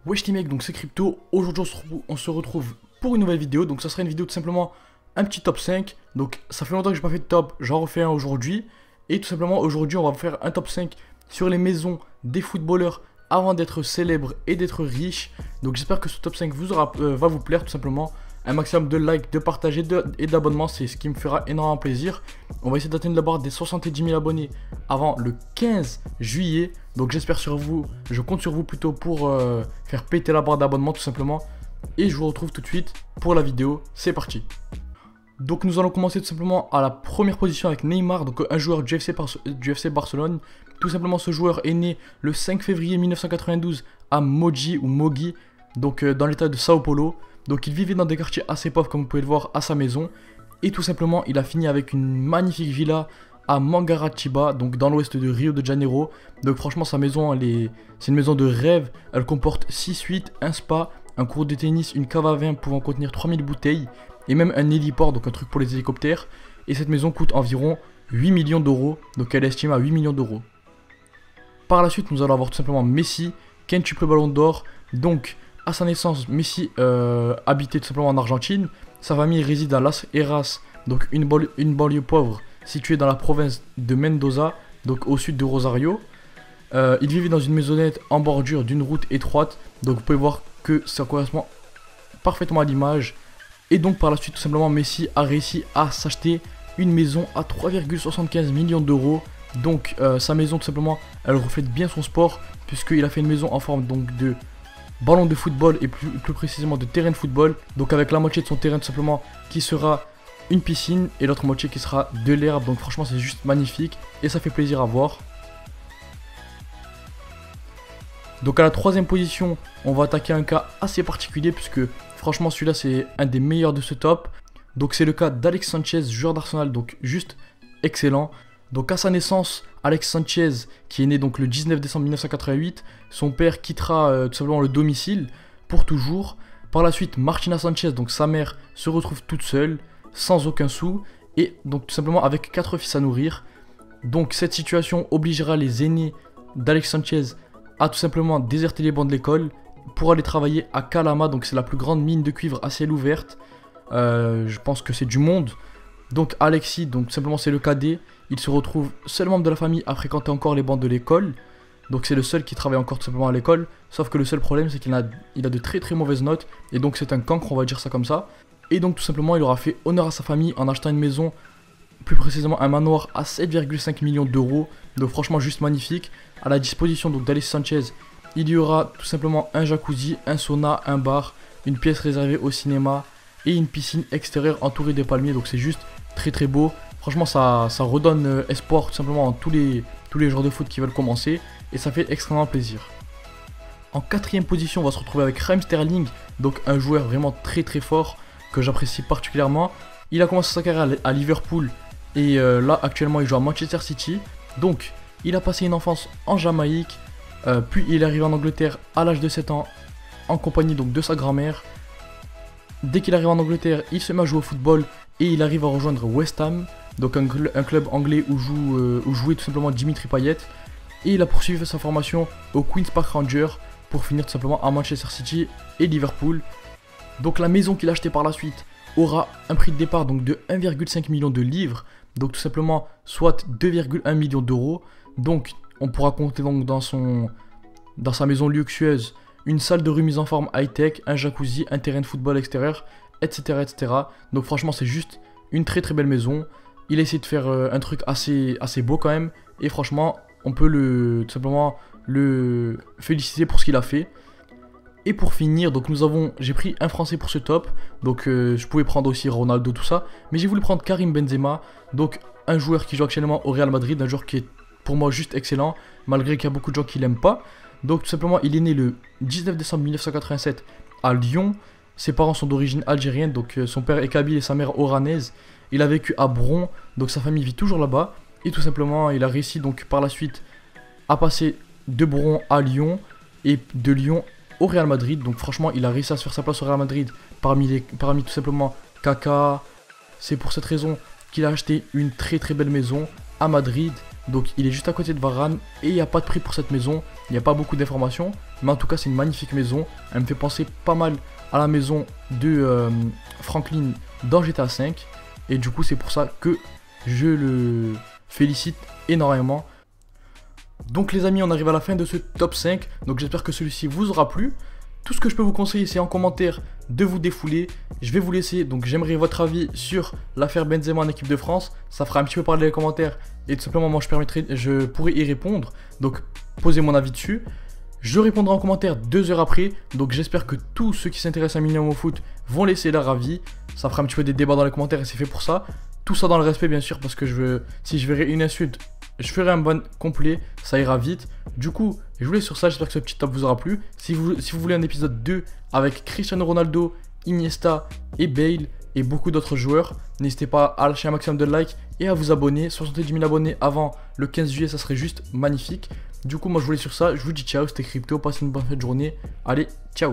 Wesh les mecs, donc c'est Crypto. Aujourd'hui on se retrouve pour une nouvelle vidéo. Donc ça sera une vidéo tout simplement un petit top 5. Donc ça fait longtemps que j'ai pas fait de top, j'en refais un aujourd'hui. Et tout simplement aujourd'hui on va faire un top 5 sur les maisons des footballeurs avant d'être célèbres et d'être riches. Donc j'espère que ce top 5 va vous plaire tout simplement. Un maximum de likes, de partager et d'abonnements, c'est ce qui me fera énormément plaisir. On va essayer d'atteindre la barre des 70 000 abonnés avant le 15 juillet. Donc j'espère sur vous, je compte sur vous plutôt pour faire péter la barre d'abonnement tout simplement. Et je vous retrouve tout de suite pour la vidéo, c'est parti. Donc nous allons commencer tout simplement à la première position avec Neymar, donc un joueur du FC Barcelone. Tout simplement ce joueur est né le 5 février 1992 à Mogi, donc dans l'état de Sao Paulo. Donc il vivait dans des quartiers assez pauvres comme vous pouvez le voir à sa maison. Et tout simplement il a fini avec une magnifique villa à Mangaratiba, donc dans l'ouest de Rio de Janeiro. Donc franchement sa maison c'est une maison de rêve. Elle comporte 6 suites, un spa, un court de tennis, une cave à vin pouvant contenir 3000 bouteilles. Et même un héliport, donc un truc pour les hélicoptères. Et cette maison coûte environ 8 millions d'euros, donc elle estime à 8 millions d'euros. Par la suite nous allons avoir tout simplement Messi, quintuple ballon d'or. Donc à sa naissance, Messi habitait tout simplement en Argentine. Sa famille réside à Las Heras, donc une banlieue pauvre située dans la province de Mendoza, donc au sud de Rosario. Il vivait dans une maisonnette en bordure d'une route étroite, donc vous pouvez voir que ça correspond parfaitement à l'image. Et donc par la suite, tout simplement, Messi a réussi à s'acheter une maison à 3,75 millions d'euros. Donc sa maison, tout simplement, elle reflète bien son sport, puisqu'il a fait une maison en forme donc de ballon de football et plus précisément de terrain de football. Donc avec la moitié de son terrain tout simplement qui sera une piscine et l'autre moitié qui sera de l'herbe. Donc franchement c'est juste magnifique et ça fait plaisir à voir. Donc à la troisième position on va attaquer un cas assez particulier, puisque franchement celui-là c'est un des meilleurs de ce top. Donc c'est le cas d'Alex Sanchez, joueur d'Arsenal, donc juste excellent. Donc à sa naissance, Alex Sanchez, qui est né donc le 19 décembre 1988, son père quittera tout simplement le domicile pour toujours. Par la suite, Martina Sanchez, donc sa mère, se retrouve toute seule, sans aucun sou, et donc tout simplement avec 4 fils à nourrir. Donc cette situation obligera les aînés d'Alex Sanchez à tout simplement déserter les bancs de l'école pour aller travailler à Calama, donc c'est la plus grande mine de cuivre à ciel ouvert. Je pense que c'est du monde. Donc Alexis, donc tout simplement c'est le cadet, il se retrouve seul membre de la famille à fréquenter encore les bancs de l'école. Donc c'est le seul qui travaille encore tout simplement à l'école. Sauf que le seul problème c'est qu'il a de très très mauvaises notes. Et donc c'est un cancre, on va dire ça comme ça. Et donc tout simplement il aura fait honneur à sa famille en achetant une maison, plus précisément un manoir à 7,5 millions d'euros. Donc franchement juste magnifique. À la disposition donc d'Alexis Sanchez, il y aura tout simplement un jacuzzi, un sauna, un bar, une pièce réservée au cinéma et une piscine extérieure entourée de palmiers. Donc c'est juste très très beau. Franchement ça redonne espoir tout simplement à tous les joueurs de foot qui veulent commencer. Et ça fait extrêmement plaisir. En quatrième position on va se retrouver avec Raheem Sterling. Donc un joueur vraiment très très fort que j'apprécie particulièrement. Il a commencé sa carrière à Liverpool. Et là actuellement il joue à Manchester City. Donc il a passé une enfance en Jamaïque. Puis il est arrivé en Angleterre à l'âge de 7 ans. En compagnie donc de sa grand-mère. Dès qu'il arrive en Angleterre il se met à jouer au football. Et il arrive à rejoindre West Ham, donc un club anglais où jouait tout simplement Dimitri Payet. Et il a poursuivi sa formation au Queen's Park Rangers pour finir tout simplement à Manchester City et Liverpool. Donc la maison qu'il a achetée par la suite aura un prix de départ donc de 1,5 million de livres, donc tout simplement soit 2,1 millions d'euros. Donc on pourra compter donc dans sa maison luxueuse une salle de remise en forme high-tech, un jacuzzi, un terrain de football extérieur, etc. etc. Donc franchement c'est juste une très très belle maison. Il a essayé de faire un truc assez beau quand même. Et franchement on peut tout simplement le féliciter pour ce qu'il a fait. Et pour finir, donc j'ai pris un français pour ce top. Donc je pouvais prendre aussi Ronaldo, tout ça. Mais j'ai voulu prendre Karim Benzema. Donc un joueur qui joue actuellement au Real Madrid. Un joueur qui est pour moi juste excellent, malgré qu'il y a beaucoup de gens qui l'aiment pas. Donc tout simplement il est né le 19 décembre 1987 à Lyon. Ses parents sont d'origine algérienne, donc son père est kabyle et sa mère oranaise. Il a vécu à Bron, donc sa famille vit toujours là-bas. Et tout simplement, il a réussi donc par la suite à passer de Bron à Lyon et de Lyon au Real Madrid. Donc franchement, il a réussi à se faire sa place au Real Madrid parmi tout simplement Kaka. C'est pour cette raison qu'il a acheté une très très belle maison à Madrid. Donc il est juste à côté de Varane et il n'y a pas de prix pour cette maison. Il n'y a pas beaucoup d'informations. Mais en tout cas, c'est une magnifique maison. Elle me fait penser pas mal à la maison de Franklin dans GTA V. Et du coup, c'est pour ça que je le félicite énormément. Donc les amis, on arrive à la fin de ce top 5. Donc j'espère que celui-ci vous aura plu. Tout ce que je peux vous conseiller, c'est en commentaire de vous défouler. Je vais vous laisser, donc j'aimerais votre avis sur l'affaire Benzema en équipe de France. Ça fera un petit peu parler les commentaires et tout simplement moi je pourrai y répondre. Donc posez mon avis dessus. Je répondrai en commentaire 2 heures après. Donc j'espère que tous ceux qui s'intéressent à un minimum au foot vont laisser leur avis. Ça fera un petit peu des débats dans les commentaires et c'est fait pour ça. Tout ça dans le respect bien sûr, parce que si je verrai une insulte, je ferai un ban complet, ça ira vite. Du coup, je vous laisse sur ça, j'espère que ce petit top vous aura plu. Si vous voulez un épisode 2 avec Cristiano Ronaldo, Iniesta et Bale et beaucoup d'autres joueurs, n'hésitez pas à lâcher un maximum de likes et à vous abonner. 70 000 abonnés avant le 15 juillet, ça serait juste magnifique. Du coup, moi je vous laisse sur ça, je vous dis ciao, c'était Crypto, passez une bonne fin de journée. Allez, ciao.